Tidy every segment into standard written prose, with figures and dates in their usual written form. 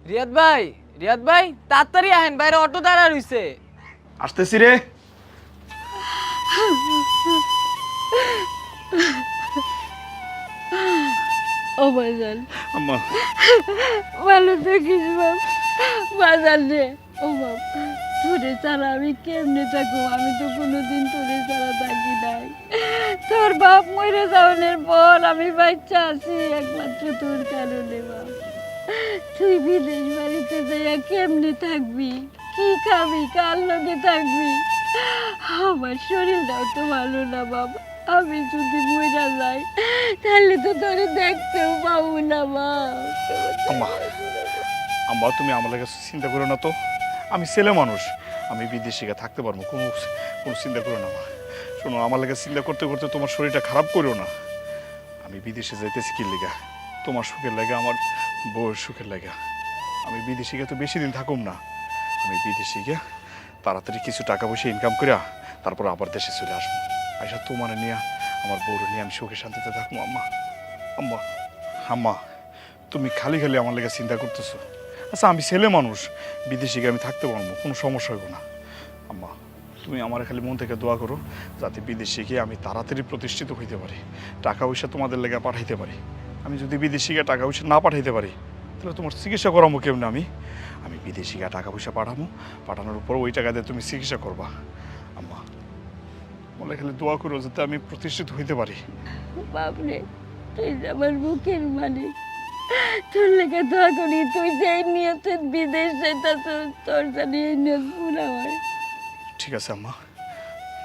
রিয়াদ ভাই তাড়াতাড়ি আহেন, বাইরে অটো দাঁড়া রইছে। আসতেছি রে। ও বাজান, আম্মা ভালো থাকিস বাপ। বাজান রে, ও বাপ, তোরে ছাড়া আমি কেমনে থাকবো? আমি তো কোনোদিন তোরে ছাড়া থাকি নাই। তোর বাপ মরে যাওয়ার পর আমি বাচ্চা আছি একমাত্র তোর কারণে বাপ। তুই বিদেশ বাড়িতে যাইয়া কেমনে থাকবি? কি খাবি? কার লগে থাকবি? আমার শরীরটাও তো ভালো না বাবা। আমি যদি মরে যাই তাহলে তো তোরে দেখতেও পাবো না বাপ। আম্মা আম্মা তুমি আমার লাগে চিন্তা করো না তো। আমি ছেলে মানুষ, আমি বিদেশে গিয়ে থাকতে পারবো, কোনো কোনো চিন্তা করো না মা। শোনো, আমার লাগে চিন্তা করতে করতে তোমার শরীরটা খারাপ করো না। আমি বিদেশে যাইতেছি কি লেগা? তোমার সুখের লাগে, আমার বউয়ের সুখের লাগে। আমি বিদেশে গিয়ে তো বেশি দিন থাকুম না। আমি বিদেশে গিয়ে তাড়াতাড়ি কিছু টাকা পয়সা ইনকাম করিয়া তারপর আবার দেশে চলে আসবো। আইসা তোমার নিয়ে, আমার বউরে নিয়ে আমি সুখে শান্তিতে থাকবো। আম্মা আম্মা আম্মা তুমি খালি খালি আমার লেগে চিন্তা করতেছো। আচ্ছা, আমি ছেলে মানুষ, বিদেশে গিয়ে আমি থাকতে পারবো, কোনো সমস্যা হইব না। আম্মা তুমি আমার খালি মন থেকে দোয়া করো যাতে বিদেশে গিয়ে আমি তাড়াতাড়ি প্রতিষ্ঠিত হইতে পারি, টাকা পয়সা তোমাদের লেগে পাঠাইতে পারি। আমি যদি বিদেশে গিয়ে টাকা পয়সা না পাঠাইতে পারি তাহলে তোমার চিকিৎসা করাবো কেমন? আমি বিদেশে গিয়ে টাকা পয়সা পাঠানোর উপর ওই টাকা দিয়ে তুমি চিকিৎসা করবা। আম্মা বলে খালি দোয়া করো যাতে আমি প্রতিষ্ঠিত হইতে পারি। বাপরে, তুই যে আমার বুকের মানে, তোর লেগে দোয়া করি। তুই যে নিয়ত বিদেশ যেতেছ, তোর জানি এই নিয়ত পুরা হয়। ঠিক আছে আম্মা।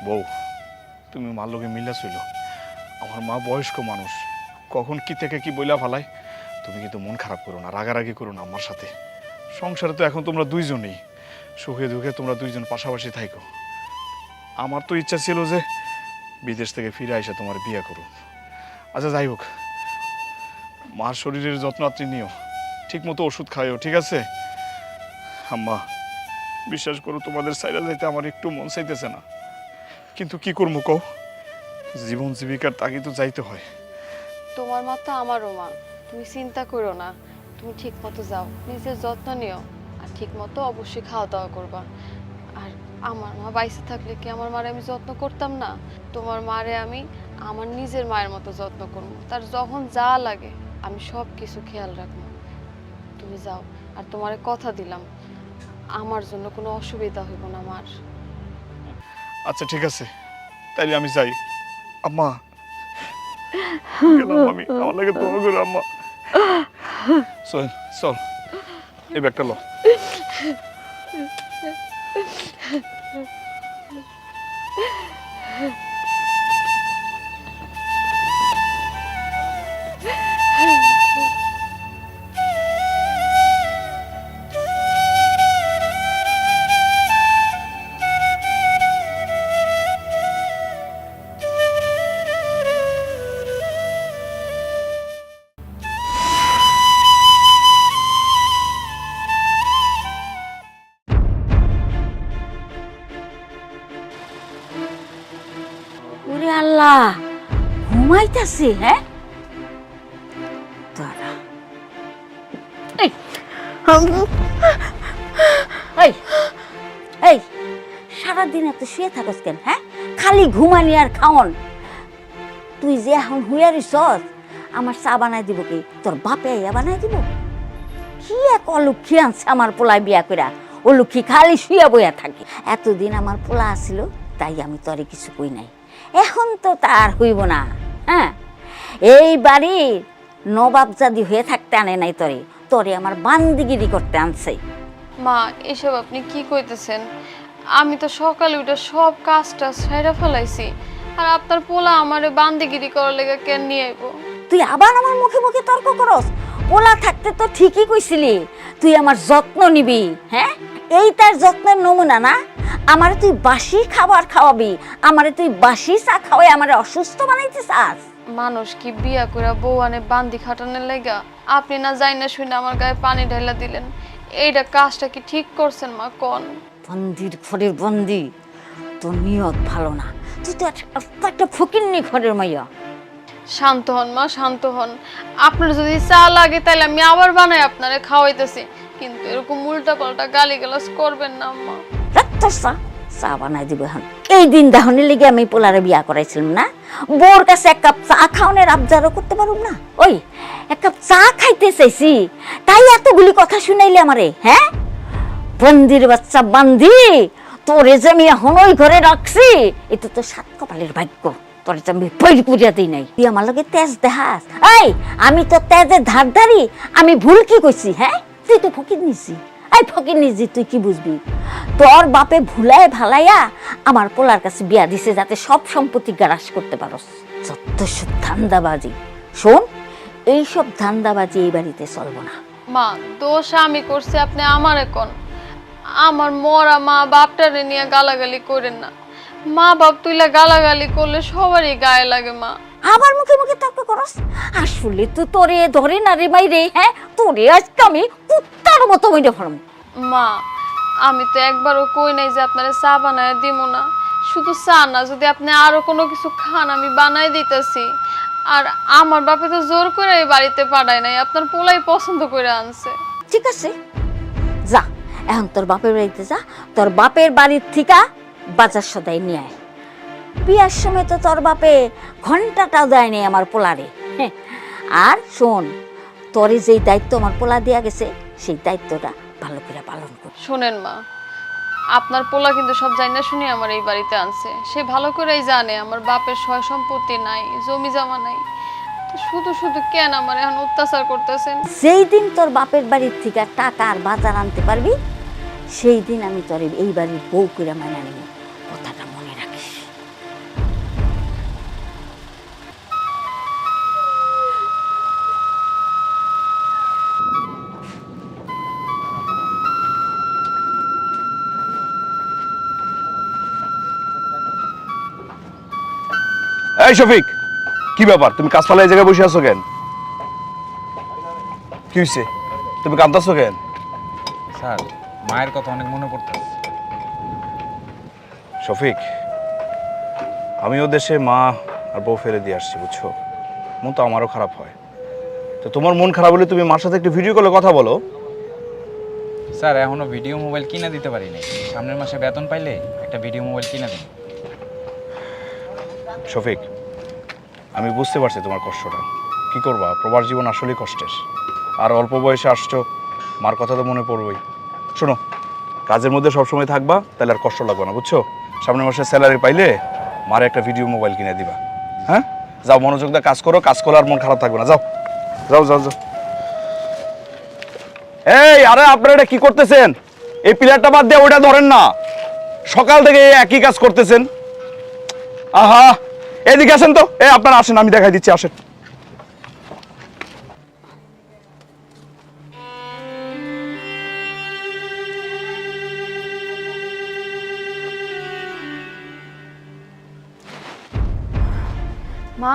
বউ, তুমি মার লোকে মিলা ছিল। আমার মা বয়স্ক মানুষ, কখন কি থেকে কি বইলা ফেলায়। তুমি কিন্তু মন খারাপ করো না, রাগারাগি করো না আমার সাথে। সংসারে তো এখন তোমরা দুইজনই, সুখে দুঃখে তোমরা দুইজন পাশাপাশি থাইকো। আমার তো ইচ্ছা ছিল যে বিদেশ থেকে ফিরে আইসা তোমার বিয়ে করো। আচ্ছা যাই হোক, মার শরীরের যত্ন আপনি নিও, ঠিক মতো ওষুধ খাইও, ঠিক আছে? আম্মা বিশ্বাস করো, তোমাদের সাইডে যাইতে আমার একটু মন চাইতেছে না, কিন্তু কি করবো কও? জীবন জীবিকার তাগি তো যাইতে হয়। তোমার মা তো আমারও মা, তুমি চিন্তা করো না। তুমি ঠিক মতো যাও, নিজের যত্ন নিও, আর ঠিক মতো অবশ্যই খাওয়া দাওয়া করবা। আর আমার মা বাইসে থাকলে কি আমার মারে আমি যত্ন করতাম না? তোমার মারে আমি আমার নিজের মায়ের মতো যত্ন করবো। তার যখন যা লাগে আমি সব কিছু খেয়াল রাখবো। তুমি যাও, আর তোমারে কথা দিলাম আমার জন্য কোনো অসুবিধা হইব না মার। আচ্ছা ঠিক আছে, তাইলে আমি যাই। আম্মা গেলাম আমি, আমার লাগে দোয়া করো আম্মা। চল চল, এই ব্যাগটা লো। ওরে আল্লাহ, ঘুমাইতেছে? হ্যাঁ, দাঁড়া। এই এই এই, সারাদিন এত শুয়ে থাকস কেন? হ্যাঁ, খালি ঘুমানি আর খাওন। তুই যে এখন হুইয়া রইছস, আমার চা বানাই দিব কি? তোর বাপে ইয়া বানাই দিব? কি এক অলক্ষী আনছে আমার পোলায় বিয়া কইরা। ও লক্ষ্মী খালি শুয়ে বইয়া থাকে। এতদিন আমার পোলা আসিল তাই আমি তরে কিছু কই নাই, এখন তো তার হইব না। হ্যাঁ, এই বাড়ির নবাবজাদি হয়ে থাকতে আনে নাই তরে, তরে আমার বান্দিগিরি করতে আনছে। মা, এসব আপনি কি কইতেছেন? আমি তো সকালে উঠে সব কাজটা সেরে ফেলাইছি, আর আপনার পোলা আমারে বান্দিগিরি করার লেগে কেন নিয়ে আইব? তুই আবার আমার মুখে মুখে তর্ক করস? পোলা থাকতে তো ঠিকই কইছিলি তুই আমার যত্ন নিবি। হ্যাঁ, এই তার যত্নের নমুনা না? আমারে তুই বাসি খাবার খাওয়াবি, আমারে তুই বাসি চা খাওয়াই আমারে অসুস্থ বানাইতে চাস? মানুষ কি বিয়া করে বউ আনে বান্দি খাটানোর লেগা? আপনি না যাই না শুনে আমার গায়ে পানি ঢাইলা দিলেন, এইটা কাজটা কি ঠিক করছেন মা? কোন বন্দির ঘরের বন্দি, তোর নিয়ত ভালো না। তুই তো একটা ফকিন্নি ঘরের মাইয়া। শান্ত হন মা, শান্ত হন। আপনার যদি চা লাগে তাহলে আমি আবার বানাই আপনারে খাওয়াইতেছি। কিন্তু এরকম উল্টাপাল্টা গালিগালাজ করবেন না আম্মা। চা চা বানাই দিব এখন। এই দিন দাহনের লেগে আমি পোলারে বিয়া করাইছিলাম না, বোর কাছে এক কাপ চা খাওয়ানোর আবদারও করতে পারুম না। ওই এক কাপ চা খাইতে চাইছি, তাই এতগুলি কথা শুনাইলে আমারে, হ্যাঁ? বন্দির বাচ্চা বান্দি, তোরে যে আমি এখন ওই ঘরে রাখছি, এটা তো সাত কপালের ভাগ্য। তোরে যে আমি বই পুজা দিই নাই, তুই আমার লগে তেজ দেখাস। এই আমি তো তেজের ধারধারি, আমি ভুল কি কইছি? হ্যাঁ, তুই তো ফকির নিছি। এই ফকির নিজি, তুই কি বুঝবি? তোর বাপে ভুলায় ভালাইয়া আমার পোলার কাছে বিয়া দিছে যাতে সব সম্পত্তি গ্রাস করতে পারস। যত সব ধান্দাবাজি। শোন, এইসব ধান্দাবাজি এই বাড়িতে চলবো না। মা, দোষ আমি করছি, আপনি আমারে কোন। আমার মরা মা বাপটারে নিয়ে গালাগালি করেন না। মা বাপ তুইলা গালাগালি করলে সবারই গায়ে লাগে মা। আবার মুখে মুখে তর্ক করস? আসলে তো তোরে ধরে না রে মাইরে, হ্যাঁ? তোরে আজকে আমি কুত্তার মতো মইরে ফরম। মা, আমি তো একবারও কই নাই যে আপনারে চা বানায় দিব না। শুধু চা না, যদি আপনি আরো কোনো কিছু খান আমি বানাই দিতেছি। আর আমার বাপে তো জোর করে এই বাড়িতে পাঠায় নাই, আপনার পোলাই পছন্দ করে আনছে। ঠিক আছে, যা এখন তোর বাপের বাড়িতে যা। তোর বাপের বাড়ির থেকে বাজার সদাই নিয়ে আয়। বিয়ার সময় তো তোর বাপে ঘন্টাটাও দেয় নেই আমার পোলারে। হ্যাঁ, আর শোন, তোরে যেই দায়িত্ব আমার পোলা দেয়া গেছে, সেই দায়িত্বটা ভালো করে পালন কর। শোনেন মা, আপনার পোলা কিন্তু সব জানা শুনে আমার এই বাড়িতে আনছে। সে ভালো করেই জানে আমার বাপের সয় সম্পত্তি নাই, জমি জমা নাই। তো শুধু শুধু কেন আমার এখন অত্যাচার করতেছেন? যেই দিন তোর বাপের বাড়ির থেকে টাকা আর বাজার আনতে পারবি, সেই দিন আমি তোর এই বাড়ির বউ করে মানা নেব। কথাটা মনে রাখিস। এই শফিক, কি ব্যাপার? তুমি কাজ ফালা এই জায়গায় বসে আছো কেন? কি হয়েছে? তুমি কাঁদতেছো কেন? স্যার, মায়ের কথা অনেক মনে পড়তেছে। শফিক, আমিও দেশে মা আর বউ ফেলে দিয়ে আসছি, বুঝছো? মন তো আমারও খারাপ হয়। তো তোমার মন খারাপ হলে তুমি মার সাথে একটু ভিডিও কলে কথা বলো। স্যার, এখনো ভিডিও মোবাইল কিনে দিতে পারি নাই। সামনের মাসে বেতন পাইলে একটা ভিডিও মোবাইল কিনে দিন। শফিক, আমি বুঝতে পারছি তোমার কষ্টটা। কি করবা, প্রবাস জীবন আসলেই কষ্টের। আর অল্প বয়সে আসছো, মার কথা তো মনে পড়বেই। শোনো, কাজের মধ্যে সবসময় থাকবা, তাহলে আর কষ্ট লাগবে না, বুঝছো? সামনের মাসে স্যালারি পাইলে মারে একটা ভিডিও মোবাইল কিনে দিবা। হ্যাঁ, যাও, মনোযোগ দিয়ে কাজ করো। কাজ করলে আর মন খারাপ থাকবে না। যাও যাও যাও যাও। এই, আরে আপনারা এটা কি করতেছেন? এই পিলারটা বাদ দিয়ে ওইটা ধরেন না। সকাল থেকে একই কাজ করতেছেন। আহা, এদিকে আসেন তো। আপনারা আসেন, আমি দেখাই দিচ্ছি, আসেন। মা,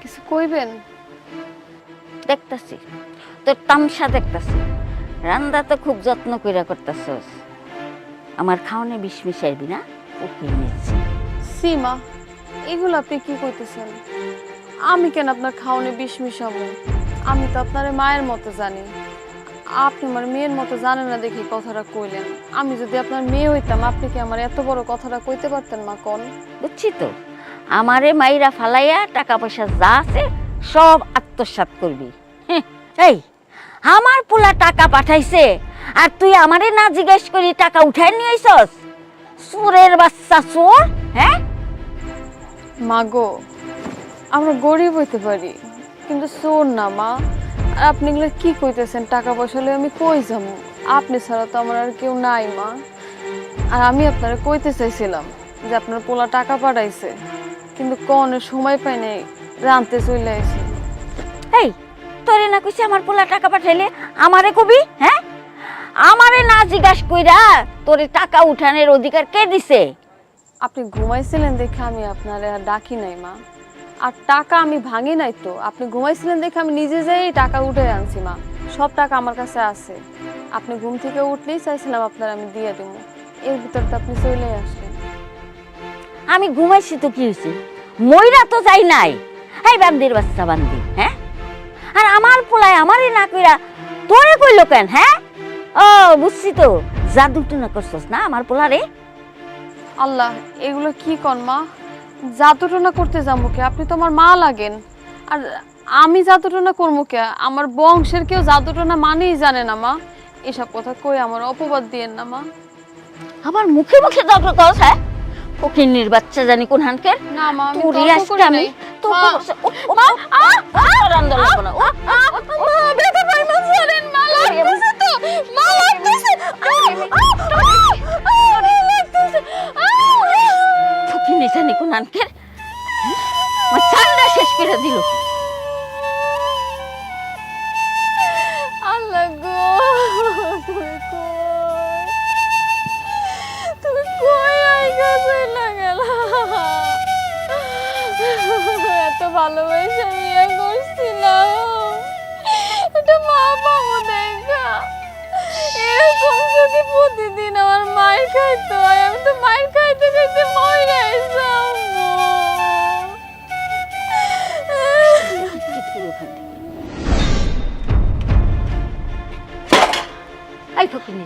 কিছু কইবেন? দেখতাছি তোর তামসা, দেখতাছি রান্না তো খুব যত্ন কইরা করতেছস। আমার খাওয়ানে বিষ মিশাইবি না, ওকে নিচ্ছি। সীমা, এগুলো আপনি কি কইতেছেন? আমি কেন আপনার খাওয়ানে বিষ মিশাবো? আমি তো আপনার মায়ের মতো জানি। আপনি আমার মেয়ের মতো জানেন না দেখি কথাটা কইলেন। আমি যদি আপনার মেয়ে হইতাম, আপনি কি আমার এত বড় কথাটা কইতে পারতেন মা? কোন বুঝছি তো, আমারে মাইরা ফালাইয়া টাকা পয়সা যা আছে সব আত্মসাৎ করবি। এই, আমার পোলা টাকা পাঠাইছে আর তুই আমারে না জিজ্ঞেস করি টাকা উঠাই নিয়ে আইছস? চোরের বাচ্চা চোর! হ্যাঁ মা গো, আমরা গরিব হইতে পারি কিন্তু চোর না মা। আর আপনি এগুলো কি কইতেছেন? টাকা পয়সা হলে আমি কই যাবো? আপনি ছাড়া তো আমার আর কেউ নাই মা। আর আমি আপনারা কইতে চাইছিলাম যে আপনার পোলা টাকা পাঠাইছে, কিন্তু কোনের সময় পাই নাই, রানতে চলে আইছি। এই, তোরে না কইছি আমার পোলা টাকা পাঠাইলে আমারে কবি? হ্যাঁ, আমারে না জিজ্ঞাস কইরা তোরে টাকা উঠানোর অধিকার কে দিছে? আপনি ঘুমাইছিলেন দেখে আমি আপনারে আর ডাকি নাই মা। আর টাকা আমি ভাঙি নাই তো, আপনি ঘুমাইছিলেন দেখে আমি নিজে যেই টাকা উঠে আনছি মা। সব টাকা আমার কাছে আছে। আপনি ঘুম থেকে উঠলেই চাইছিলাম আপনার আমি দিয়ে দেবো, এর ভিতর তো আপনি চলে আসলেন। আমি ঘুমাইছি তো কি হয়েছে? মইরা তো যাই নাই। এই বান্দির বাচ্চা বান্দি, হ্যাঁ? আর আমার পোলায় আমারে না কইরা তোরে কইলো কেন? হ্যাঁ, ও বুঝছি তো, জাদু টুনা করছস না আমার পোলারে? আল্লাহ, এগুলো কি কন মা? জাদুটনা করতে যাবো কে? আপনি তো আমার মা লাগেন। আর আমি জাদুটনা করবো কে? আমার বংশের কেউ জাদুটনা মানেই জানে না মা। এসব কথা কই আমার অপবাদ দিয়েন না মা। আমার মুখে মুখে তর্ক করছ, হ্যাঁ? ফকিন্নির বাচ্চা জানি কোন হানকের। না মা, আমি তোরে তর্ক আজকে করি আমি নাই। তো মা, আন্দোলন করব না। ব্যথা পাই মা, ছাড়েন মা, লাগতেছে তো, মা লাগতেছে। ফকিন্নি জানি কোন হানকের আমার চান্দা শেষ করে দিল। আল্লাহ গো, তুমি কই আইগাছে না গেল? এত ভালোবাসা বিয়ে করছিলাম, এটা মা পাবো দেখা। এরকম যদি প্রতিদিন আমার মায়ের খাইতে হয়, আমি তো মায়ের খাইতে খাইতে মরে যাইতাম। এই ফকিন্নি,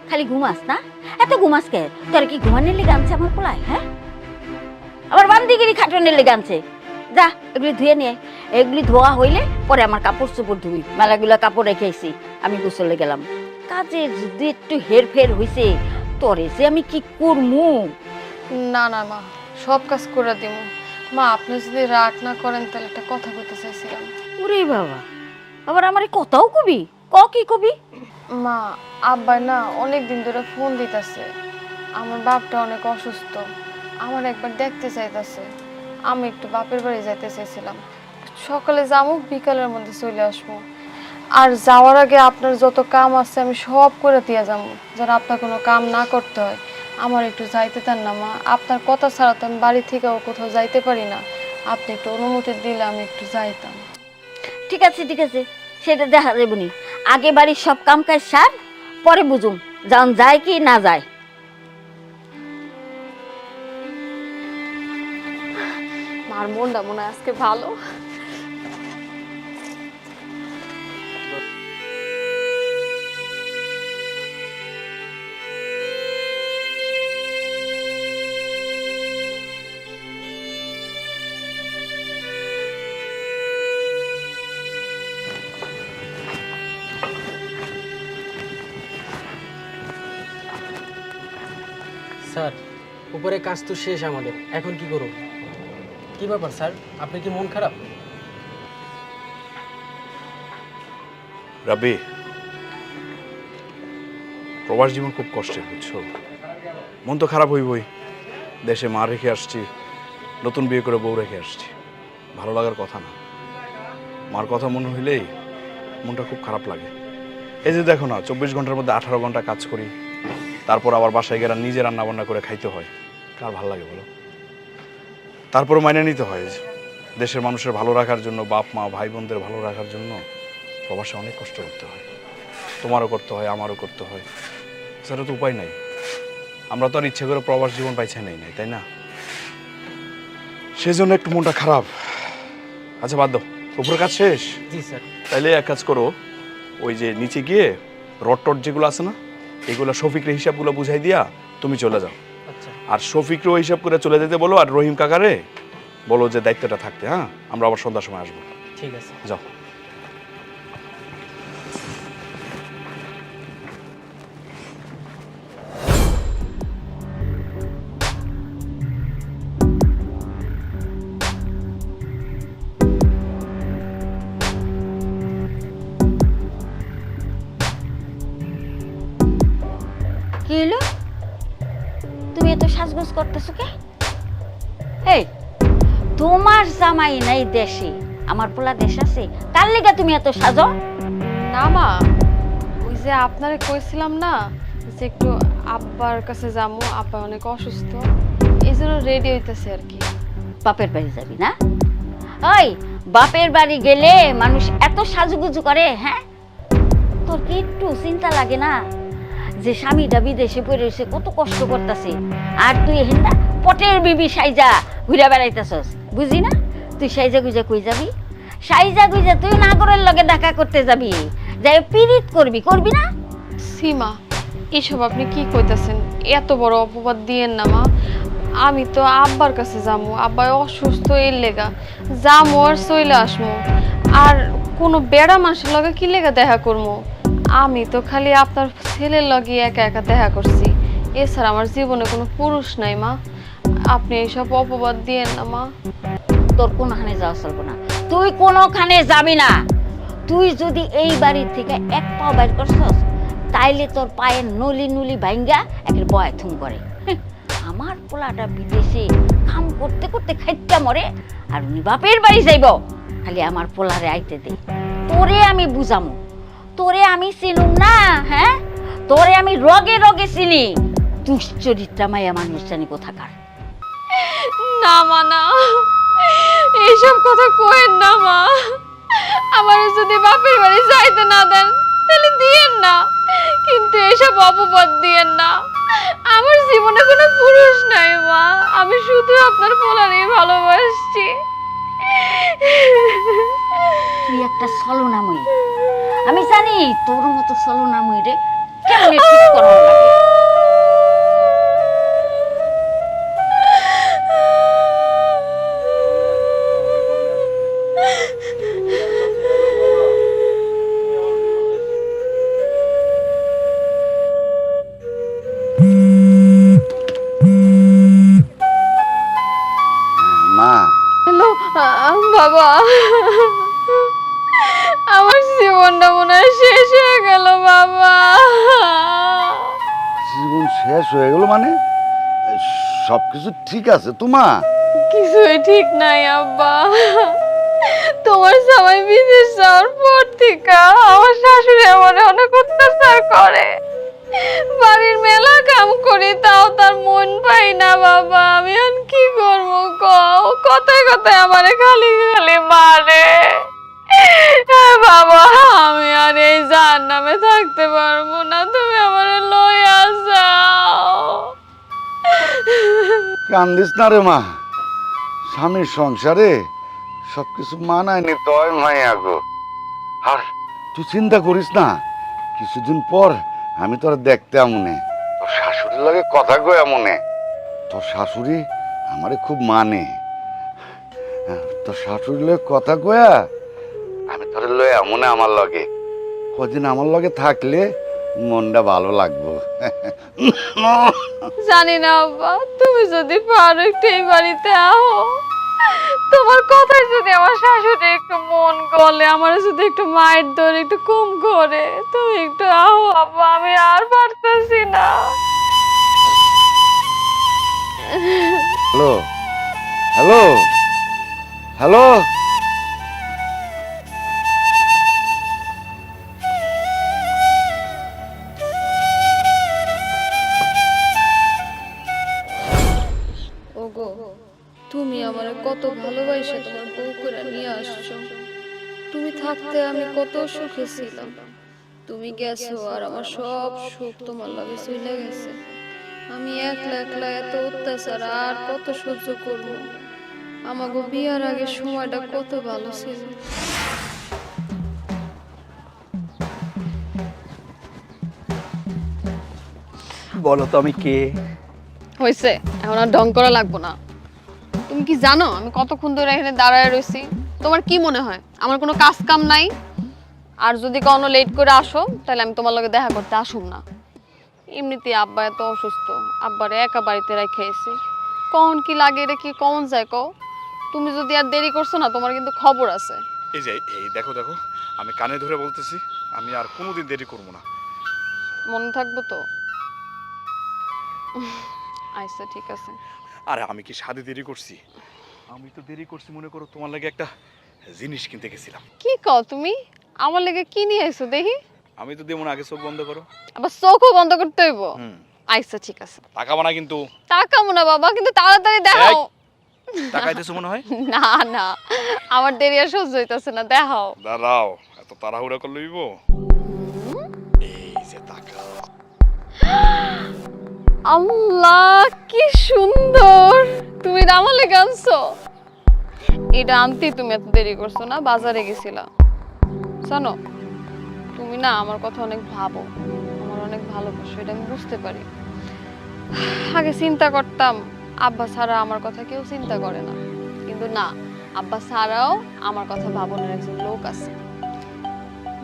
খালি ঘুমাস না? এত ঘুমাস কে? তোর কি ঘুমানোর লেগে আনছে আমার পোলায়? হ্যাঁ, আবার বান্দিগিরি খাটনের লেগে আনছে। যা এগুলি ধুয়ে নিয়ে, এগুলি ধোয়া হইলে পরে আমার কাপড় চোপড় ধুবি। মেলাগুলা কাপড় রেখেছি, আমি গোসলে গেলাম। কাজে যদি একটু হেরফের হইছে, তোরে যে আমি কি করমু? না না মা, সব কাজ করে দিব। মা, আপনি যদি রাগ না করেন তাহলে একটা কথা বলতে চাইছিলাম। ওরে বাবা, আবার আমার কথাও কবি? কি কবি? মা, আব্বা না অনেক দিন ধরে ফোন দিতেছে। আমার বাপটা অনেক অসুস্থ, আমার একবার দেখতে চাইতেছে। আমি একটু বাপের বাড়ি যাইতে চাইছিলাম। সকালে যাবো, বিকালের মধ্যে চলে আসবো। আর যাওয়ার আগে আপনার যত কাম আছে আমি সব করে দিয়ে যাবো, যেন আপনার কোনো কাম না করতে হয়। আমার একটু যাইতে দেন না মা, আপনার কথা ছাড়া তো আমি বাড়ি থেকেও কোথাও যাইতে পারি না। আপনি একটু অনুমতি দিলে আমি একটু যাইতাম। ঠিক আছে ঠিক আছে, সেটা দেখা যাবনি। আগে বাড়ির সব কাম কাজ সার, পরে বুঝুম যান যায় কি না যায়। মার মনটা মনে হয় আজকে ভালো। স্যার, উপরে কাজ তো শেষ আমাদের, এখন কি করব? কি ব্যাপার স্যার, আপনি কি মন খারাপ? রাব্বি, প্রবাস জীবন খুব কষ্টের, বুঝছো? মন তো খারাপ হইবই। দেশে মা রেখে আসছি, নতুন বিয়ে করে বউ রেখে আসছি, ভালো লাগার কথা না। মার কথা মনে হইলেই মনটা খুব খারাপ লাগে। এই যে দেখো না, 24 ঘন্টার মধ্যে 18 ঘন্টা কাজ করি, তারপর আবার বাসায় গেলে নিজে রান্না বান্না করে খাইতে হয়। কার ভালো লাগে বলো? তারপর মাইনে নিতে হয় দেশের মানুষের ভালো রাখার জন্য, বাপ মা ভাই বোনদের ভালো রাখার জন্য প্রবাসে অনেক কষ্ট করতে হয়। তোমারও করতে হয়, আমারও করতে হয়, সেটা তো উপায় নাই। আমরা তো আর ইচ্ছে করে প্রবাস জীবন পাইছে নাই, তাই না? সেই জন্য একটু মনটা খারাপ। আচ্ছা বাদ দাও, উপরে কাজ শেষ? জি স্যার। তাইলে এক কাজ করো, ওই যে নিচে গিয়ে রড টড যেগুলো আছে না, এগুলো শফিকরে হিসাবগুলো বুঝাই দিয়া তুমি চলে যাও। আচ্ছা। আর শফিকরেও হিসাব করে চলে যেতে বলো, আর রহিম কাকারে বলো যে দায়িত্বটা থাকতে। হ্যাঁ, আমরা আবার সন্ধ্যার সময় আসবো। ঠিক আছে, যাও। কি হলো? তুমি এত সাজগোজ করতেছো কে? এই, তোমার জামাই নাই দেশে, আমার পোলা দেশ আছে, কার লেগে তুমি এত সাজো? না মা, ওই যে আপনারে কইছিলাম না যে একটু আব্বার কাছে যাবো, আব্বা অনেক অসুস্থ, এই জন্য রেডি হইতেছে আর কি। বাপের বাড়ি যাবি না? ওই বাপের বাড়ি গেলে মানুষ এত সাজুগুজু করে? হ্যাঁ, তোর কি একটু চিন্তা লাগে না যে স্বামীটা বিদেশে পড়ে রয়েছে, কত কষ্ট করতেছে, আর তুই হেন্দা পটের বিবি সাইজা ঘুরে বেড়াইতেছস? বুঝি না? তুই সাইজা গুজা কই যাবি? সাইজা গুজা তুই নাগরের লগে দেখা করতে যাবি, যাই পিরিত করবি, করবি না? সীমা, এসব আপনি কি কইতাছেন? এত বড় অপবাদ দিয়েন না মা। আমি তো আব্বার কাছে যামু, আব্বা অসুস্থ এর লেগা যামু আর চইলে আসমু। আর কোনো বেড়া মানুষের লগে কি লেগা দেখা করবো? আমি তো খালি আপনার ছেলের লগে একা একা দেখা করছি, এছাড়া আমার জীবনে কোনো পুরুষ নাই মা। আপনি এইসব অপবাদ দিয়েন না মা। তোর কোনখানে যাওয়া চলবো না, তুই কোনখানে যাবি না। তুই যদি এই বাড়ির থেকে এক পাও বাইর করছস তাইলে তোর পায়ের নলি নুলি ভাঙ্গা একের বয় থুম করে। আমার পোলাটা বিদেশে কাম করতে করতে খাইতে মরে, আর উনি বাপের বাড়ি যাইব। খালি আমার পোলারে আইতে দে, তোরে আমি বুঝামু, তোরে আমি চিনুম না। হ্যাঁ, তোরে আমি রগে রগে চিনি। দুশ্চরিত্রা মায়া মানুষ জানি কোথাকার। না মা, না, এইসব কথা কইেন না মা। আমার যদি বাপের বাড়ি যাইতে না দেন তাহলে দিয়েন না, কিন্তু এইসব অপবাদ দিয়েন না। আমার জীবনে কোনো পুরুষ নাই মা, আমি শুধু আপনার পোলারেই ভালোবাসছি। তুই একটা ছলনাময়ী, আমি জানি তোর মতো ছলনাময়ী রে কেমনে ঠিক করার লাগে। মা, হ্যালো বাবা, আমার জীবনটা মনে হয় শেষ হয়ে গেল বাবা। জীবন শেষ হয়ে গেল মানে? সবকিছু ঠিক আছে তো মা? কিছুই ঠিক নাই আব্বা। তোমার সবাই বিদেশ যাওয়ার পর থেকে আমার শাশুড়ি আমার অনেক অত্যাচার করে। বাড়ির মেলা কাম করি তাও তার মন পাই না বাবা। আমি আর কি করবো কও? কথায় কথায় আমারে খালি খালি মারে। বাবা, আমি আর এই জাহান্নামে থাকতে পারবো না, তুমি আমারে লইয়া যাও। কান্দিস না রে মা, স্বামীর সংসারে সবকিছু মানায় নিতে হয় মাইয়া গো। আর তুই চিন্তা করিস না, কিছুদিন পর আমি তোর দেখতে আমনে, তোর শাশুড়ির লাগে কথা কই আমনে। তোর শাশুড়ি আমারে খুব মানে, তোর শাশুড়ির লগে কথা কয়া আমি তোর লয়ে আমনে আমার লগে। কদিন আমার লগে থাকলে মনটা ভালো লাগবো। জানি না আব্বা, তুমি যদি পারো একটু এই বাড়িতে আও। তোমার কথায় যদি আমার শাশুড়ি একটু মন গলে, আমার যদি একটু মায়ের ধরে একটু কম করে, তুমি একটু আও আব্বা, আমি আর পারতেছি না। Hello, hello, hello. ওগো, তুমি আমারে কত ভালোবাসা তোমার বউ করে নিয়ে আসছো। তুমি থাকতে আমি কত সুখে ছিলাম। তুমি গেছো আর আমার সব সুখ তোমার লাগে চলে গেছে। আমি একলা একলা এত অত্যাচার আর কত সহ্য করব? আমাগো বিয়ার আগে সময়টা কত ভালো ছিল। বলো তো আমি কে? হয়েছে, এখন আর ঢং করা লাগবো না। তুমি কি জানো আমি কতক্ষণ ধরে এখানে দাঁড়ায় রয়েছি? তোমার কি মনে হয় আমার কোনো কাজ কাম নাই? আর যদি কোনো লেট করে আসো তাহলে আমি তোমার লগে দেখা করতে আসুম না। এমনিতে আব্বা এত অসুস্থ, আব্বারে একা বাড়িতে রেখে এসেছি। কখন কি লাগে এটা কি কখন যায় কও? তুমি যদি আর দেরি করছো না, তোমার কিন্তু খবর আছে। এই যে এই দেখো দেখো, আমি কানে ধরে বলতেছি, আমি আর কোনোদিন দেরি করবো না। মনে থাকবো তো? আচ্ছা ঠিক আছে। আরে আমি কি সাধে দেরি করছি? আমি তো দেরি করছি মনে করো তোমার লাগে একটা জিনিস কিনতে গেছিলাম। কি কও তুমি? আমার লেগে কি নিয়ে আইছো দেখি? আমি তো দেবো না, আগে চোখ বন্ধ করো। আবার চোখও বন্ধ করতে হইব? আচ্ছা ঠিক আছে। তাকাবো না কিন্তু। তাকাবো না বাবা, কিন্তু তাড়াতাড়ি দেখাও। তাকাইতেছো মনে হয়? না না, আমার দেরি আর সহ্য হইতাছে না, দেখাও। দাঁড়াও, এত তাড়াহুড়া করলে হইব? এই যে তাকাও। আল্লাহ কি সুন্দর! তুমি এটা আমার লেগে আনছো? এটা আনতেই তুমি এত দেরি করছো না? বাজারে গেছিলা জানো? তুমি না আমার কথা অনেক ভাবো, আমার অনেক ভালোবাসো, এটা আমি বুঝতে পারি। আগে চিন্তা করতাম আব্বা ছাড়া আমার কথা কেউ চিন্তা করে না, কিন্তু না, আব্বা ছাড়াও আমার কথা ভাবনের একজন লোক আছে।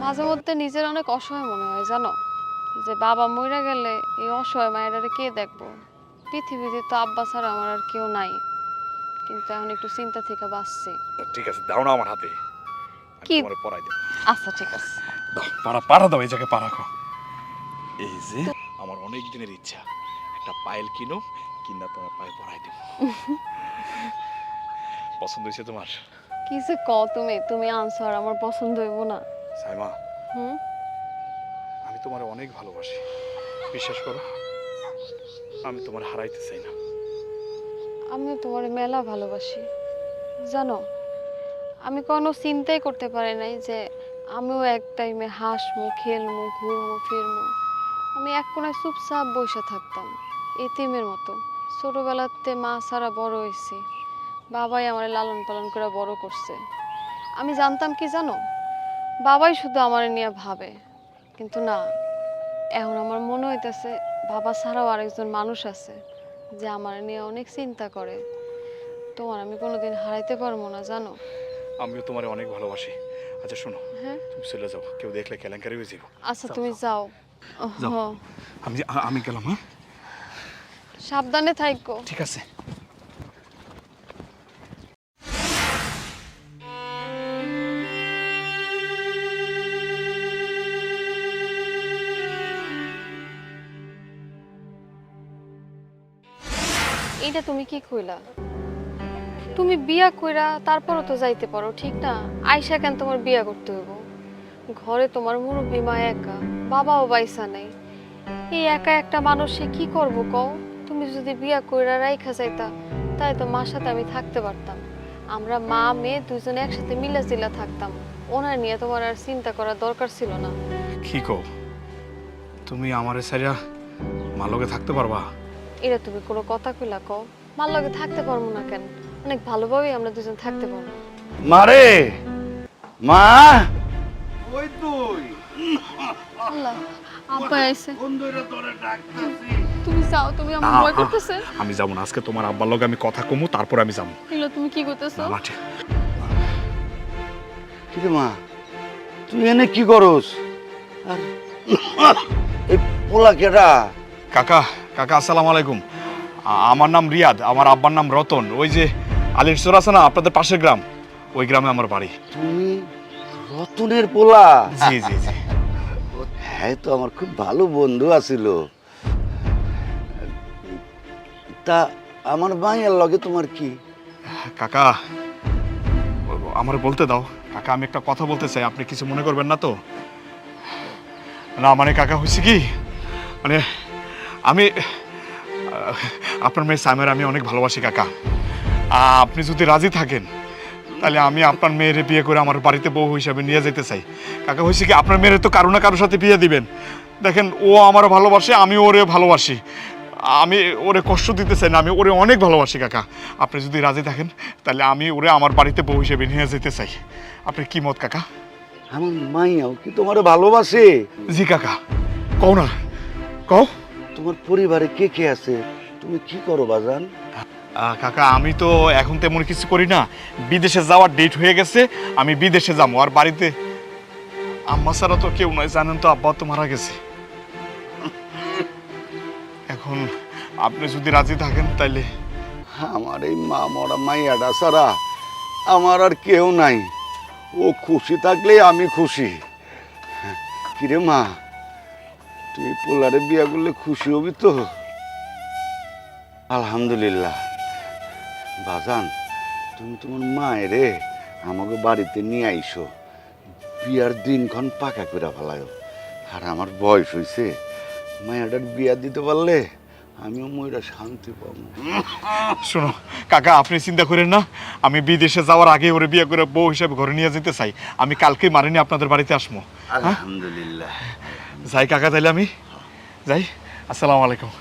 মাঝে মধ্যে নিজের অনেক অসহায় মনে হয় জানো, যে বাবা মইরা গেলে এই অসহায় মায়েরারে কে দেখবো। পৃথিবীতে তো আব্বা ছাড়া আমার আর কেউ নাই, কিন্তু এখন একটু চিন্তা থেকে বাঁচছি। ঠিক আছে, দাও না আমার হাতে, আমি কি? তোমারে পরাই দেব। আচ্ছা ঠিক আছে। দাও, পাড়া দাও, এই জায়গায় পা রাখো। এই যে আমার অনেক দিনের ইচ্ছা, একটা পায়েল কিনো, কিনা তোমার পায়ে পরাই দেব। পছন্দ হয়েছে তোমার? কি যে কও তুমি, তুমি আনছো আর আমার পছন্দ হইব না? সাইমা, হুম, আমি তোমার অনেক ভালোবাসি, বিশ্বাস করো, আমি তোমার হারাইতে চাই না। আমিও তোমার মেলা ভালোবাসি জানো। আমি কোনো চিন্তাই করতে পারি নাই যে আমিও এক টাইমে হাসমু, খেলমু, ঘুরমু, ফিরমু। আমি এক কোনায় চুপচাপ বসে থাকতাম এতিমের মতো। ছোটবেলাতে মা ছাড়া বড় হয়েছি, বাবাই আমার লালন পালন করে বড় করছে। আমি জানতাম কি জানো, বাবাই শুধু আমার নিয়ে ভাবে, কিন্তু না, এখন আমার মনে হইতেছে বাবা ছাড়াও আরেকজন মানুষ আছে যে আমার নিয়ে অনেক চিন্তা করে। তোমার আমি কোনোদিন হারাইতে পারবো না জানো। আমিও তোমার অনেক ভালোবাসি। আচ্ছা শোনো, হ্যাঁ, তুমি চলে যাও, কেউ দেখলে কেলেঙ্কারি হয়ে যাবো। আচ্ছা তুমি যাও। যাও। হ্যাঁ, আমি গেলাম। হ্যাঁ, সাবধানে থাইকো। ঠিক আছে। এইটা তুমি কি কইলা? তুমি বিয়া কইরা তারপরও তো যাইতে পারো, ঠিক না? আইসা কেন তোমার বিয়া করতে হইব? ঘরে তোমার মুরব্বী মা একা, বাবাও বাইসা নাই। এই একা একটা মানুষে কি করব কও? তুমি যদি বিয়া কইরা রাইখা যাইতা, তাই তো মার সাথে আমি থাকতে পারতাম। আমরা মা মেয়ে দুজনে একসাথে মিলাজিলা থাকতাম। ওনার নিয়ে তোমার আর চিন্তা করার দরকার ছিল না। কি কও, তুমি আমারে ছাড়া মালকে থাকতে পারবা? এটা তুমি কোনো কথা কইলা কও? মার লগে থাকতে পারবো না কেন? অনেক ভালোভাবেই আমরা দুজন থাকতে পারবো। মারে, মা, ওই তুই আল্লাহ, আব্বা আইছে। কোন দইরা তোরে ডাকতাছি? তুমি যাও, তুমি আমার ভয় করতেছে। আমি যাবো না, আজকে তোমার আব্বার লগে আমি কথা কমু, তারপর আমি যাবো। এগুলো তুমি কি করতেছো? কি রে মা, তুই এনে কি করস? আর এই পোলা কেডা? কাকা, আসসালামু আলাইকুম। আমার নাম রিয়াদ, আমার আব্বার নাম রতন। ওই যে আলির চর আছে না আপনাদের পাশের গ্রাম, ওই গ্রামে আমার বাড়ি। তুমি রতনের পোলা? জি জি জি। হ্যাঁ, তো আমার খুব ভালো বন্ধু আছিল। তা আমার মায়ের লগে তোমার কি? কাকা, আমার বলতে দাও। কাকা, আমি একটা কথা বলতে চাই, আপনি কিছু মনে করবেন না তো? না মানে কাকা, হয়েছে কি, মানে আমি আপনার মেয়ে সাইমার আমি অনেক ভালোবাসি কাকা। আপনি যদি রাজি থাকেন তাহলে আমি আপনার মেয়েরে বিয়ে করে আমার বাড়িতে বউ হিসাবে নিয়ে যেতে চাই। কাকা, হয়েছে কি, আপনার মেয়েরে তো কারো না কারোর সাথে বিয়ে দিবেন। দেখেন, ও আমার ভালোবাসে, আমি ওরে ভালোবাসি। আমি ওরে কষ্ট দিতে চাই না, আমি ওরে অনেক ভালোবাসি কাকা। আপনি যদি রাজি থাকেন তাহলে আমি ওরে আমার বাড়িতে বউ হিসেবে নিয়ে যেতে চাই। আপনি কি মত কাকা? আমার মাইয়াও কি তোমার ভালোবাসে? জি কাকা, কও না, কও। তোমার পরিবারে কে কে আছে? তুমি কি করো বাজান? কাকা, আমি তো এখন তেমন কিছু করি না, বিদেশে যাওয়ার ডেট হয়ে গেছে, আমি বিদেশে যাবো। আর বাড়িতে আম্মা ছাড়া তো কেউ নয়, জানেন তো, আব্বা তো মারা গেছে। এখন আপনি যদি রাজি থাকেন তাইলে। আমার এই মা মরা মাইয়াটা ছাড়া আমার আর কেউ নাই। ও খুশি থাকলে আমি খুশি। কিরে মা, তুই পোলারে বিয়া করলে খুশি হবি তো? আলহামদুলিল্লাহ। বাজান, তুমি তোমার মায়েরে আমাকে বাড়িতে নিয়ে আইসো, বিয়ার দিনক্ষণ পাকা করে ফেলায়। আর আমার বয়স হয়েছে, মায়াটার বিয়া দিতে পারলে আমিও ময়রা শান্তি পাবো। শোনো কাকা, আপনি চিন্তা করেন না, আমি বিদেশে যাওয়ার আগে ওরে বিয়ে করে বউ হিসেবে ঘরে নিয়ে যেতে চাই। আমি কালকে মারিনি আপনাদের বাড়িতে আসবো। আলহামদুলিল্লাহ। যাই কাকা, তাইলে আমি যাই। আসসালামু আলাইকুম।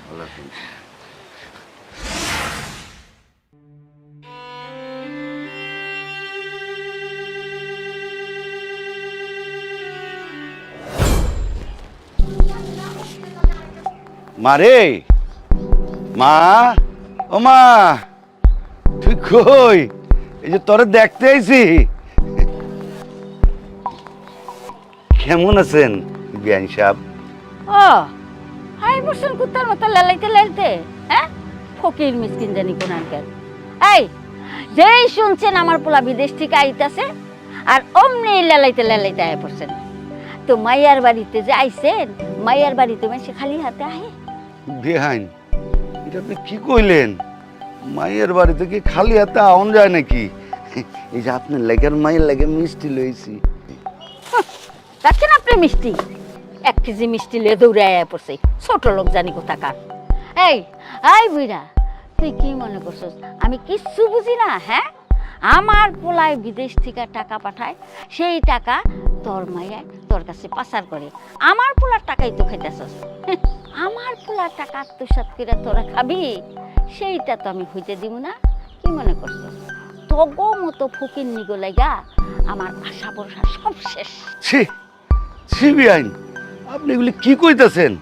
মারে, মা, ও মা, তুই কই? এই যে তোরে দেখতে আইছি। কেমন আছেন বিয়ান সাহেব? ও হাই বসেন কুত্তার মতো লালাইতে লাইতে, হ্যাঁ? ফকির মিসকিন জানি কোন আঙ্কেল। এই যেই শুনছেন আমার পোলা বিদেশ থেকে আইতাছে আর অমনি লালাইতে লালাইতে আয় পড়ছেন। তো মাইয়ার বাড়িতে যে আইছেন, মাইয়ার বাড়িতে সে খালি হাতে আহে? বিহাইন, এটা আপনি কি কইলেন? মায়ের বাড়ি থেকে খালি হাতে আউন যায় নাকি? এই যে আপনার লেগের মায়ের লেগে মিষ্টি লইছি। দেখছেন আপনি মিষ্টি, 1 কেজি মিষ্টি লয়ে দৌড়ে আয়া পড়ছে, ছোট লোক জানি কোথাকার। এই আই বুইরা, তুই কি মনে করছস আমি কিচ্ছু বুঝি না? হ্যাঁ, আমার পোলায় বিদেশ থেকে টাকা পাঠায়, সেই টাকা তোর মাইয়া তোর কাছে পাচার করে। আমার পোলার টাকাই তো খাইতেছস। আমার পোলার টাকা আত্মসাৎ করে তোরা খাবি, সেইটা তো আমি হইতে দিব না। কি মনে করছস তগো মতো ফকির নিগো লাগা আমার আশা ভরসা সব শেষ। ছি ছি বিহাইন, আপনি এগুলি কি কইতেছেন?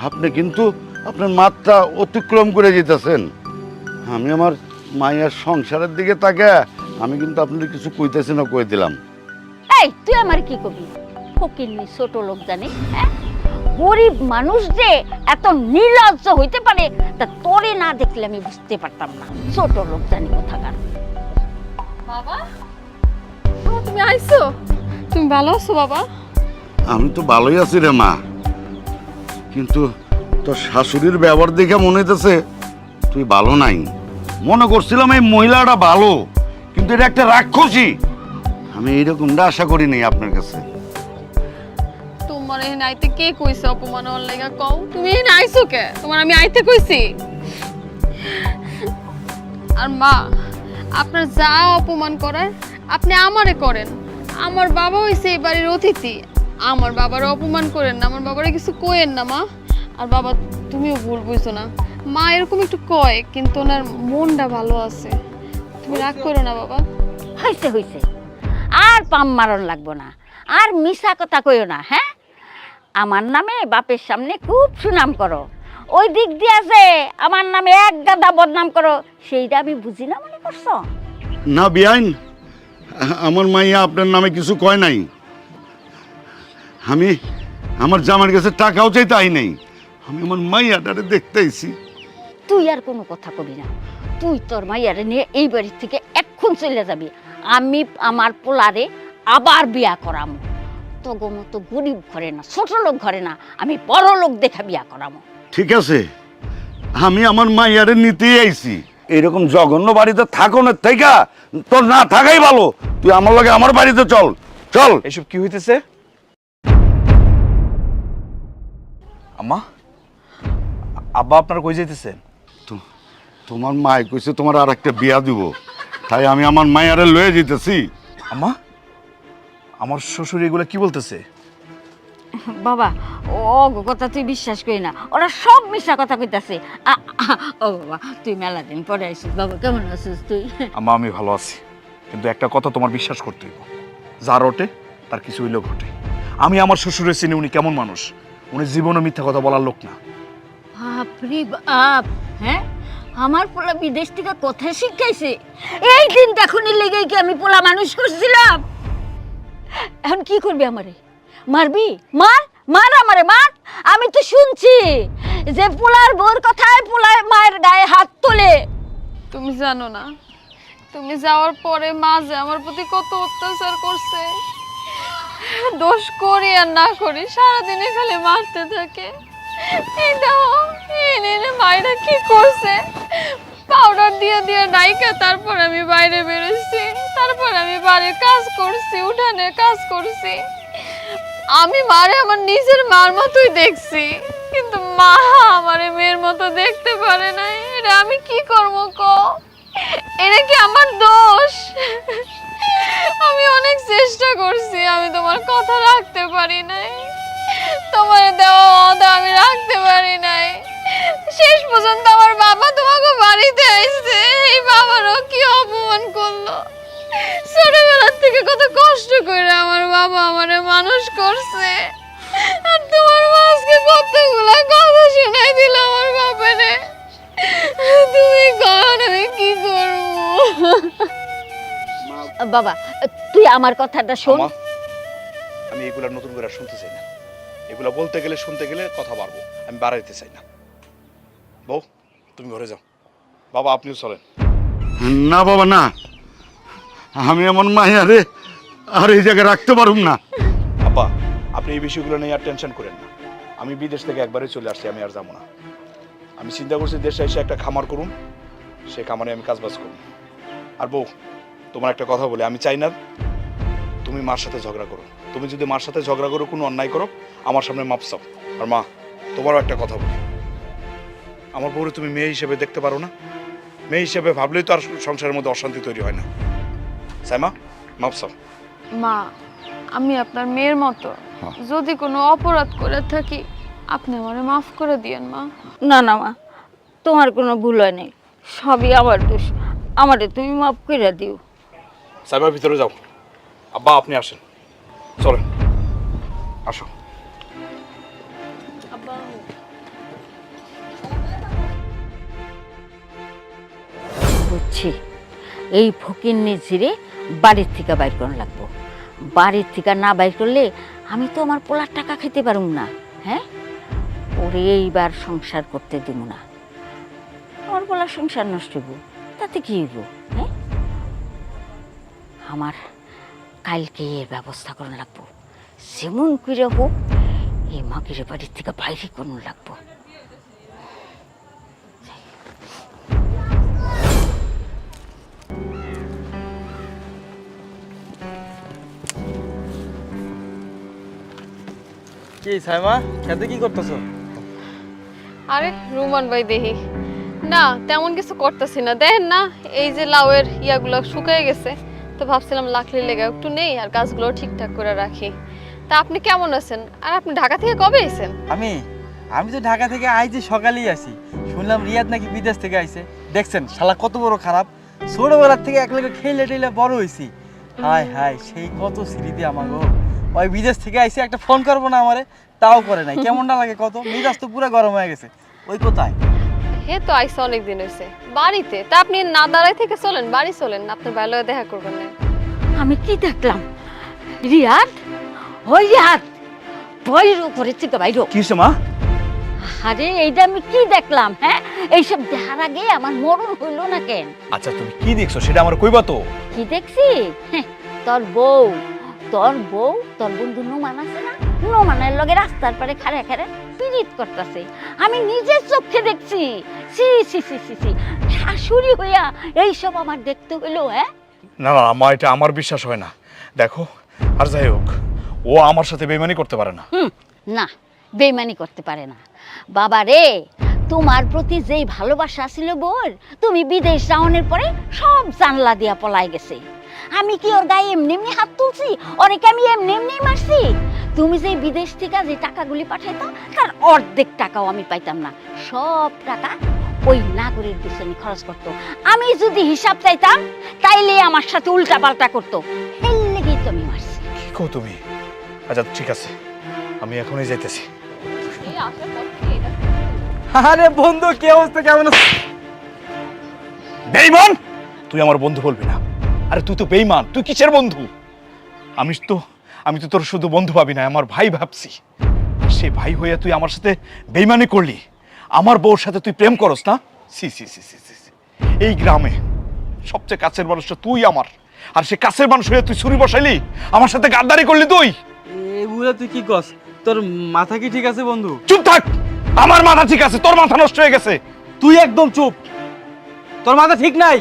আপনি কিন্তু আপনার মাত্রা অতিক্রম করে যেতেছেন। আমি আমার মায়ের সংসারের দিকে তাকে আমি কিন্তু আপনাদের কিছু কইতেছি না, কই দিলাম। এই তুই আমার কি কবি? ফকিরনি ছোট লোক জানিস? হ্যাঁ, গরিব মানুষ যে এত নির্লজ্জ হইতে পারে তা তোরে না দেখলে আমি বুঝতে পারতাম না। ছোট লোক জানি কোথাকার। বাবা, তুমি আইছো? তুমি ভালো আছো বাবা? আমি তো ভালোই আছি রে মা, কিন্তু তোর শাশুড়ির ব্যবহার দেখে মনে হইতেছে তুই ভালো নাই। মনে করছিলাম এই মহিলাটা ভালো, কিন্তু এটা একটা রাক্ষসী। আমি এইরকমটা আশা করিনি আপনার কাছে। তোমার এখানে আইতে কে কইছে অপমান হওয়ার লাগা? কও তুমি এখানে আইছো কে? তোমার আমি আইতে কইছি? আর মা, আপনার যা অপমান করার আপনি আমারে করেন। আমার বাবা হইছে এই বাড়ির অতিথি, আমার বাবার অপমান করেন না, আমার বাবারে কিছু কইেন না মা। আর বাবা তুমিও ভুল বুঝছো না, মা এরকম একটু কয় কিন্তু ওনার মনটা ভালো আছে। তুমি রাগ করো না বাবা। হইছে হইছে, আর পাম মারণ লাগবো না, আর মিছা কথা কইও না। হ্যাঁ, আমার নামে বাপের সামনে খুব সুনাম করো, ওই দিক দিয়ে যে আমার নামে এক গাদা বদনাম করো, সেইটা আমি বুঝি না মনে করছো? না বিয়াইন, আমার মাইয়া আপনার নামে কিছু কয় নাই। আমি আমার জামার কাছে টাকাও চাইতে আই নাই, আমি আমার মাইয়াটারে দেখতে আইছি। তুই আর কোনো কথা কবি না, তুই তোর মাইয়ারে নিয়ে এই বাড়ি থেকে এক্ষুন চলে যাবি। আমি আমার পোলারে আবার বিয়া করামো। তগো মতো গরিব ঘরে না, ছোট লোক ঘরে না, আমি বড় লোক দেখা বিয়া করামো। ঠিক আছে, আমি আমার মাইয়ারে নিতেই আইছি। এরকম জঘন্য বাড়িতে থাকো না, থেকে তোর না থাকাই ভালো। তুই আমার লগে আমার বাড়িতে চল চল। এসব কি হইতেছে? আম্মা, আব্বা আপনার কই যাইতেছেন? তোমার মাই কইছে তোমার আর একটা বিয়া দিব, তাই আমি আমার মাইয়ারে লয়ে যেতেছি। আম্মা, আমার শ্বশুর এগুলো কি বলতেছে? বাবা ও কথা তুই বিশ্বাস করি না, ওরা সব মিশা কথা কইতাছে। ও বাবা, তুই মেলা দিন পরে আইছিস। বাবা কেমন আছিস তুই? আম্মা আমি ভালো আছি, কিন্তু একটা কথা তোমার বিশ্বাস করতে হইব, যার ওঠে তার কিছু হইলেও ঘটে। আমি আমার শ্বশুরের চিনি, উনি কেমন মানুষ। উনি জীবনে মিথ্যা কথা বলার লোক না। বাপরে বাপ, হ্যাঁ আমার পোলা বিদেশ থেকে কথা শিখাইছে। এই দিন এখনই লেগে কি আমি পোলা মানুষ করছিলাম? এখন কি করবি আমারে? মারবি? মার মার আমারে মার। আমি তো শুনছি যে পোলার বউর কথায় পোলার মায়ের গায়ে হাত তোলে। তুমি জানো না, তুমি যাওয়ার পরে মা যে আমার প্রতি কত অত্যাচার করছে। দোষ করি আর না করি সারাদিনে খালি মারতে থাকে। এই দাও, এনে মায়েরা কি করছে, পাউডার দিয়ে দিয়ে নাইকা তারপর আমি বাইরে বেরোচ্ছি, তারপর আমি বাড়ির কাজ করছি, উঠানে কাজ করছি। আমি মারে আমার নিজের মার মতোই দেখছি, কিন্তু মা আমারে মেয়ের মতো দেখতে পারে নাই। এটা আমি কি করবো কো? এটা কি আমার দোষ? আমি অনেক চেষ্টা করছি, আমি তোমার কথা রাখতে পারি নাই, তোমার দেওয়া ওয়াদা আমি রাখতে পারি নাই। শেষ পর্যন্ত আমার বাবা তোমাকে বাড়িতে আসছে, এই বাবারও কি অপমান করলো। ছোটবেলার থেকে কত কষ্ট করে আমার বাবা আমারে মানুষ করছে, আর তোমার মা আজকে কতগুলা কথা শোনাই বাবা তুই আমার কথাটা শোন। আমা, আমি এগুলা নতুন করে আর শুনতে চাই না। এগুলা বলতে গেলে শুনতে গেলে কথা বাড়বো, আমি বাড়াইতে চাই না। বউ তুমি ঘরে যাও, বাবা আপনিও চলেন। না বাবা না, আমি এমন মাইয়া রে আর এই জায়গায় রাখতে পারুম না। আব্বা আপনি এই বিষয়গুলো নিয়ে আর টেনশন করেন না। আমি বিদেশ থেকে একবারে চলে আসছি, আমি আর যাবো না। আমি চিন্তা করছি দেশে এসে একটা খামার করুন, সে খামারে আমি কাজবাজ করুন। আর বউ তোমার একটা কথা বলে, আমি চাই না তুমি মার সাথে ঝগড়া করো। তুমি যদি মার সাথে ঝগড়া করো, কোনো অন্যায় করো, আমার সামনে মাপ চাও। আর মা তোমারও একটা কথা বলি, আমার বউরে তুমি মেয়ে হিসেবে দেখতে পারো না? মেয়ে হিসেবে ভাবলেই তো আর সংসারের মধ্যে অশান্তি তৈরি হয় না। সাইমা মাপ চাও। মা, আমি আপনার মেয়ের মতো, যদি কোনো অপরাধ করে থাকি আপনি আমারে মাফ করে দিয়েন মা। না না মা, তোমার কোনো ভুল হয় নাই, সবই আমার দোষ, আমারে তুমি মাফ করে দিও। সাইমা ভিতরে যাও। আব্বা আপনি আসেন, চলেন আসো। বুঝছি, এই ফকিন্নি ঝিরে বাড়ির থেকে বাইর করা লাগবো। বাড়ির থেকে না বাইর করলে আমি তো আমার পোলার টাকা খেতে পারুম না। হ্যাঁ, ওরে এইবার সংসার করতে দিব না। আমার পোলার সংসার নষ্ট হইব, তাতে কি হইব? হ্যাঁ, আমার কালকে এর ব্যবস্থা করা লাগবো। যেমন করে হোক এই মাগিরে বাড়ির থেকে বাইরে করানো লাগবো। কি সাইমা, খেতে কি করতেছো? আরে রুমান ভাই দেখি না, তেমন কিছু করতেছি না। দেখেন না এই যে লাউয়ের ইয়াগুলো শুকিয়ে গেছে, তো ভাবছিলাম লাকড়ি লেগে একটু নেই আর গাছগুলো ঠিকঠাক করে রাখি। তা আপনি কেমন আছেন? আর আপনি ঢাকা থেকে কবে এসেছেন? আমি তো ঢাকা থেকে আইছি, সকালেই আসি। শুনলাম রিয়াদ নাকি বিদেশ থেকে আইছে। দেখছেন শালা কত বড় খারাপ, ছোটবেলার থেকে একলাগে খেলে টেলে বড় হয়েছি। হায় হায়, সেই কত স্মৃতি আমার গো। ওই বিদেশ থেকে আইছে, একটা ফোন করবো না আমারে, তাও করে নাই। কেমনটা লাগে কত, মেজাজ তো পুরো গরম হয়ে গেছে। ওই কোথায়? হে তো আইসা অনেকদিন হয়েছে বাড়িতে। তা আপনি না দাঁড়াই থেকে চলেন, বাড়ি চলেন, আপনার ভালো দেখা করবেন না। আমি কি দেখলাম? রিয়াদ, ওই রিয়াদ, বইর উপরে থেকে বাইর। কি হয়েছে মা? আরে এইটা আমি কি দেখলাম? হ্যাঁ, এইসব দেখার আগে আমার মরণ হইল না কেন? আচ্ছা তুমি কি দেখছো সেটা আমার কইবা তো। কি দেখছি? হ্যাঁ, তোর বউ, তোর বন্ধু নোমান আছে না, নোমানের লগে রাস্তার পারে খাড়ে খাড়ে পিরিত করতেছে। আমি নিজের চোখে দেখছি। সি সি সি সি সি, শাশুড়ি হইয়া এইসব আমার দেখতে হইলো? হ্যাঁ না না মা, এটা আমার বিশ্বাস হয় না। দেখো, আর যাই হোক, ও আমার সাথে বেইমানি করতে পারে না। না, বেইমানি করতে পারে না। বাবা রে, তোমার প্রতি যেই ভালোবাসা ছিল বোর, তুমি বিদেশ যাওয়ার পরে সব জানলা দিয়া পলাই গেছে। আমি কি ওর গায়ে এমনি এমনি হাত তুলছি? ওরে কি আমি এমনি এমনি মারছি? তুমি যে বিদেশ থেকে যে টাকাগুলি পাঠাইতো, তার অর্ধেক টাকাও আমি পাইতাম না। সব টাকা ওই নাগরের পিছনে খরচ করতো। আমি যদি হিসাব চাইতাম, তাইলে আমার সাথে উল্টা পাল্টা করতো। এই লেগেই তো আমি মারছি। কি কও তুমি? আচ্ছা ঠিক আছে, আমি এখনই যাইতেছি। এই আসার পর থেকে এটা আরে বন্ধু, কি অবস্থা, কেমন আছিস? বেঈমান, তুই আমার বন্ধু বলবি না। আরে তুই তো বেঈমান, তুই কিসের বন্ধু? আমি তো তোর শুধু বন্ধু ভাবি না, আমার ভাই ভাবছি। আর সে ভাই হইয়া তুই আমার সাথে বেঈমানি করলি। আমার বউর সাথে তুই প্রেম করস না? সি সি সি সি সি। এই গ্রামে সবচেয়ে কাছের মানুষটা তুই আমার, আর সে কাছের মানুষ হয়ে তুই ছুরি বসাইলি, আমার সাথে গাদ্দারি করলি তুই। এগুলা তুই কি কস? তোর মাথা কি ঠিক আছে বন্ধু? চুপ থাক। আমার মাথা ঠিক আছে, তোর মাথা নষ্ট হয়ে গেছে। তুই একদম চুপ, তোর মাথা ঠিক নাই।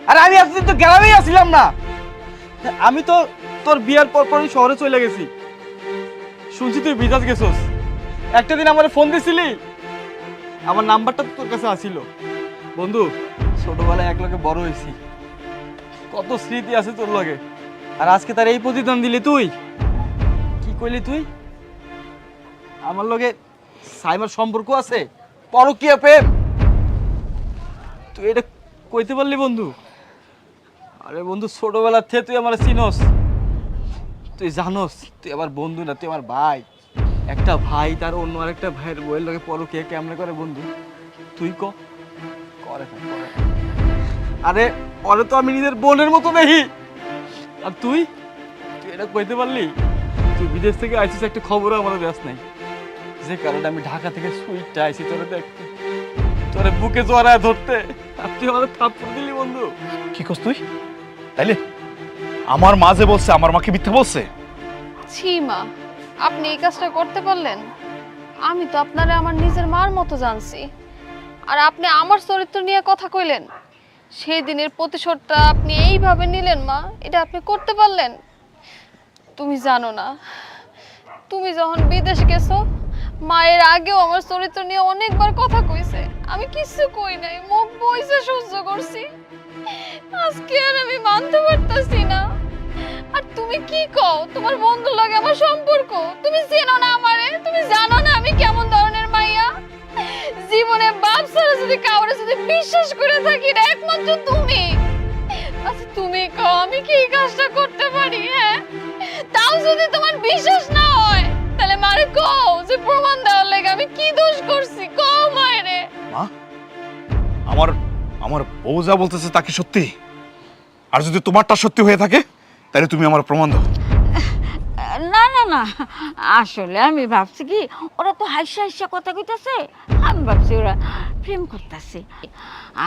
আরে আমি এতদিন তো গ্রামেই আসছিলাম না, আমি তো তোর বিয়ার পরপরই শহরে চলে গেছি। শুনছি তুই বিদেশ গেছস। একটা দিন আমার ফোন দিছিলি, আমার নাম্বারটা তো তোর কাছে আসিল। বন্ধু, ছোটবেলায় এক লগে বড় হয়েছি, কত স্মৃতি আছে তোর লগে। আর আজকে তার এই প্রতিদান দিলি তুই। কি কইলি তুই? আমার লগে সাইমার সম্পর্ক আছে, পরকীয়া প্রেম? তুই এটা কইতে পারলি বন্ধু? আরে বন্ধু, ছোটবেলার থেকে তুই আমার চিনস, তুই জানোস তুই আমার বন্ধু না, তুই আমার ভাই। একটা ভাই তার অন্য আরেকটা ভাইয়ের বইয়ের লগে পরকীয়া কেমনে করে বন্ধু? তুই করে না। আরে ওরে তো আমি নিজের বোনের মতো দেখি, আর তুই তুই এটা কইতে পারলি? তুই বিদেশ থেকে আইছিস, একটা খবরও আমাদের ব্যাস নাই, যে কারণে আমি ঢাকা থেকে সুইটটা আইছি তোরে দেখতে, তোরে বুকে জড়ায় ধরতে, আর তুই আমাদের থাপ্পড় দিলি বন্ধু। কি করছ তুই? তাইলে আমার মা যে বলছে, আমার মাকে মিথ্যা বলছে? ছি মা, আপনি এই কাজটা করতে পারলেন? আমি তো আপনারে আমার নিজের মার মতো জানছি, আর আপনি আমার চরিত্র নিয়ে কথা কইলেন। সেই দিনের প্রতিশোধটা আপনি এইভাবে নিলেন মা, এটা আপনি করতে পারলেন? তুমি জানো না, তুমি যখন বিদেশ গেছো, মায়ের আগেও আমার চরিত্র নিয়ে অনেকবার কথা কইছে, আমি কিছু কই নাই, মুখ বইছে সহ্য করছি। আজকে আর আমি মানতে পারতাছি না। আর তুমি কি কও, তোমার বন্ধুর লগে আমার সম্পর্ক? তুমি চেনো না আমারে? তুমি জানো না আমি কেমন ধরনের মাইয়া? জীবনে বাপ ছাড়া যদি কাউরে যদি বিশ্বাস করে থাকি না, একমাত্র তুমি। আচ্ছা তুমি কও, আমি কি এই কাজটা করতে পারি? হ্যাঁ, তাও যদি তোমার বিশ্বাস না হয়, তাহলে মারে কও যে প্রমাণ দেওয়ার লাগে আমি কি দোষ করছি, কও মায়েরে। মা, আমার বউ যা বলতেছে তা কি সত্যি? আর যদি তোমারটা সত্যি হয়ে থাকে, তাহলে তুমি আমার প্রমাণ দাও। না না না, আসলে আমি ভাবছি কি, ওরা তো হাসা হাসা কথা কইতাছে, আমি ভাবছি ওরা প্রেম করতেছে।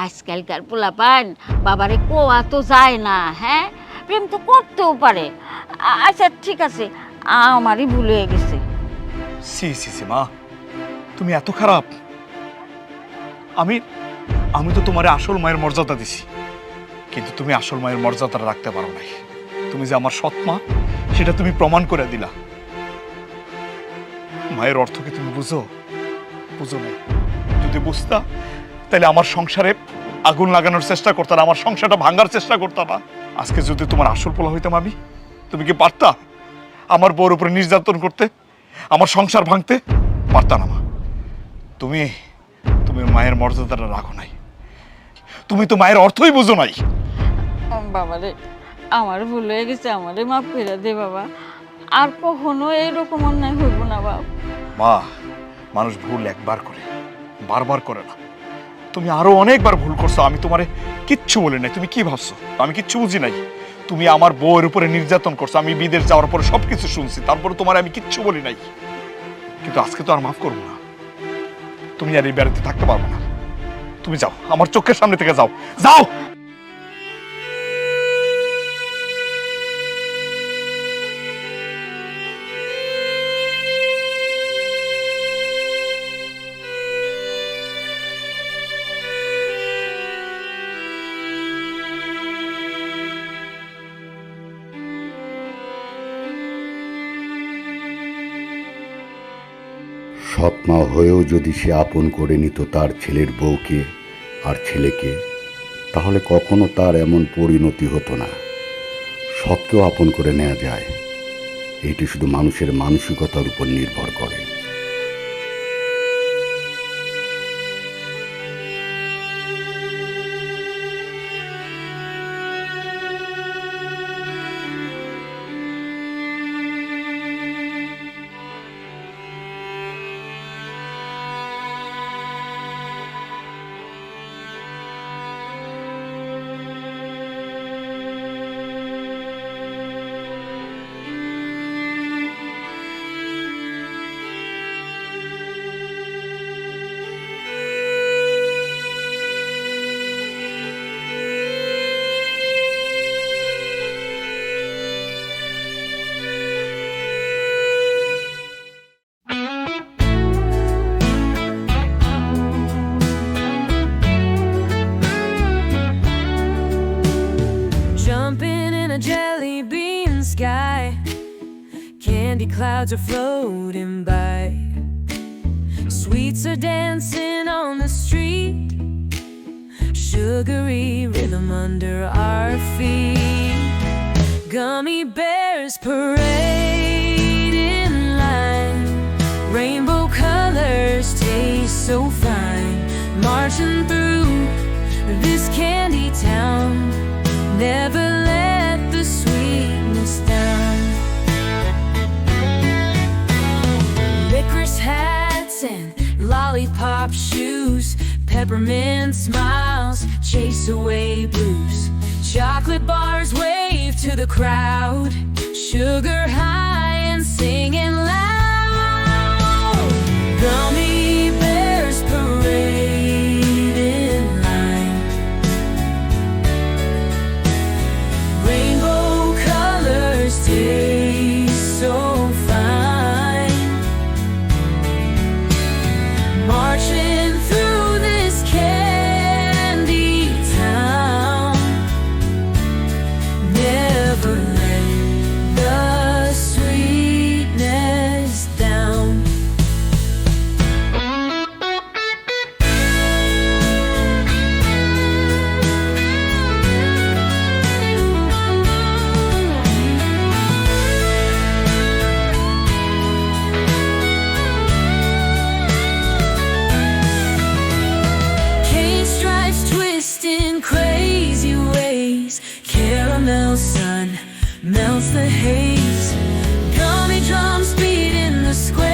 আজকালকার পোলাপান বাবারে কোয়া তো যায় না, হ্যাঁ, প্রেম তো করতেও পারে। আচ্ছা ঠিক আছে, আমারই ভুল হয়ে গেছে। সি সি সি মা, তুমি এত খারাপ? আমি তো তোমার আসল মায়ের মর্যাদা দিছি, কিন্তু তুমি আসল মায়ের মর্যাদাটা রাখতে পারো নাই। তুমি যে আমার সৎ মা, সেটা তুমি প্রমাণ করে দিলা। মায়ের অর্থ কি তুমি বুঝো নাই? যদি বুঝতা, তাহলে আমার সংসারে আগুন লাগানোর চেষ্টা করতাম, আমার সংসারটা ভাঙার চেষ্টা করতাম না। আজকে যদি তোমার আসল পোলা হইতাম আমি, তুমি কি পারতা আমার বউর উপরে নির্যাতন করতে, আমার সংসার ভাঙতে? পারতা না মা। তুমি মায়ের মর্যাদাটা রাখো নাই, তুমি তো মায়ের অর্থই বুঝো নাই। বাবারে, আমার ভুল হয়ে গেছে, আমারে মাফ করে দে বাবা, আর কখনো এইরকম অন্যায় হইব না বাবা। মা, মানুষ ভুল একবার করে, বারবার করে না। তুমি আরো অনেকবার ভুল করছো, আমি তোমারে কিচ্ছু বলি নাই। তুমি কি ভাবছো আমি কিচ্ছু বুঝি নাই? তুমি আমার বউয়ের উপরে নির্যাতন করছো, আমি বিদেশ যাওয়ার পরে সবকিছু শুনছি, তারপরে তোমার আমি কিচ্ছু বলি নাই। কিন্তু আজকে তো আর মাফ করবো না, তুমি আর এই বাড়িতে থাকতে পারবো না। তুমি যাও, আমার চোখের সামনে থেকে যাও, যাও। সৎ মা হয়েও যদি সে আপন করে নিত তার ছেলের বউকে আর ছেলেকে, তাহলে কখনো তার এমন পরিণতি হতো না। সৎকেও আপন করে নেওয়া যায়, এইটি শুধু মানুষের মানসিকতার উপর নির্ভর করে। Candy clouds are floating by. Sweets are dancing on the street. Sugary rhythm under our feet. Gummy bears parade in line. Rainbow colors taste so fine. Marching through this candy town. Never let the sweetness down. Licorice hats and lollipop shoes. Peppermint smiles chase away blues. Chocolate bars wave to the crowd, sugar high and singing loud. Gummy bears parade in line, rainbow colors taste so fine. Marching through this candy town, never let the sweetness down. Cane stripes twist in crazy ways, caramel sun melts the haze, gummy drums beat in the square.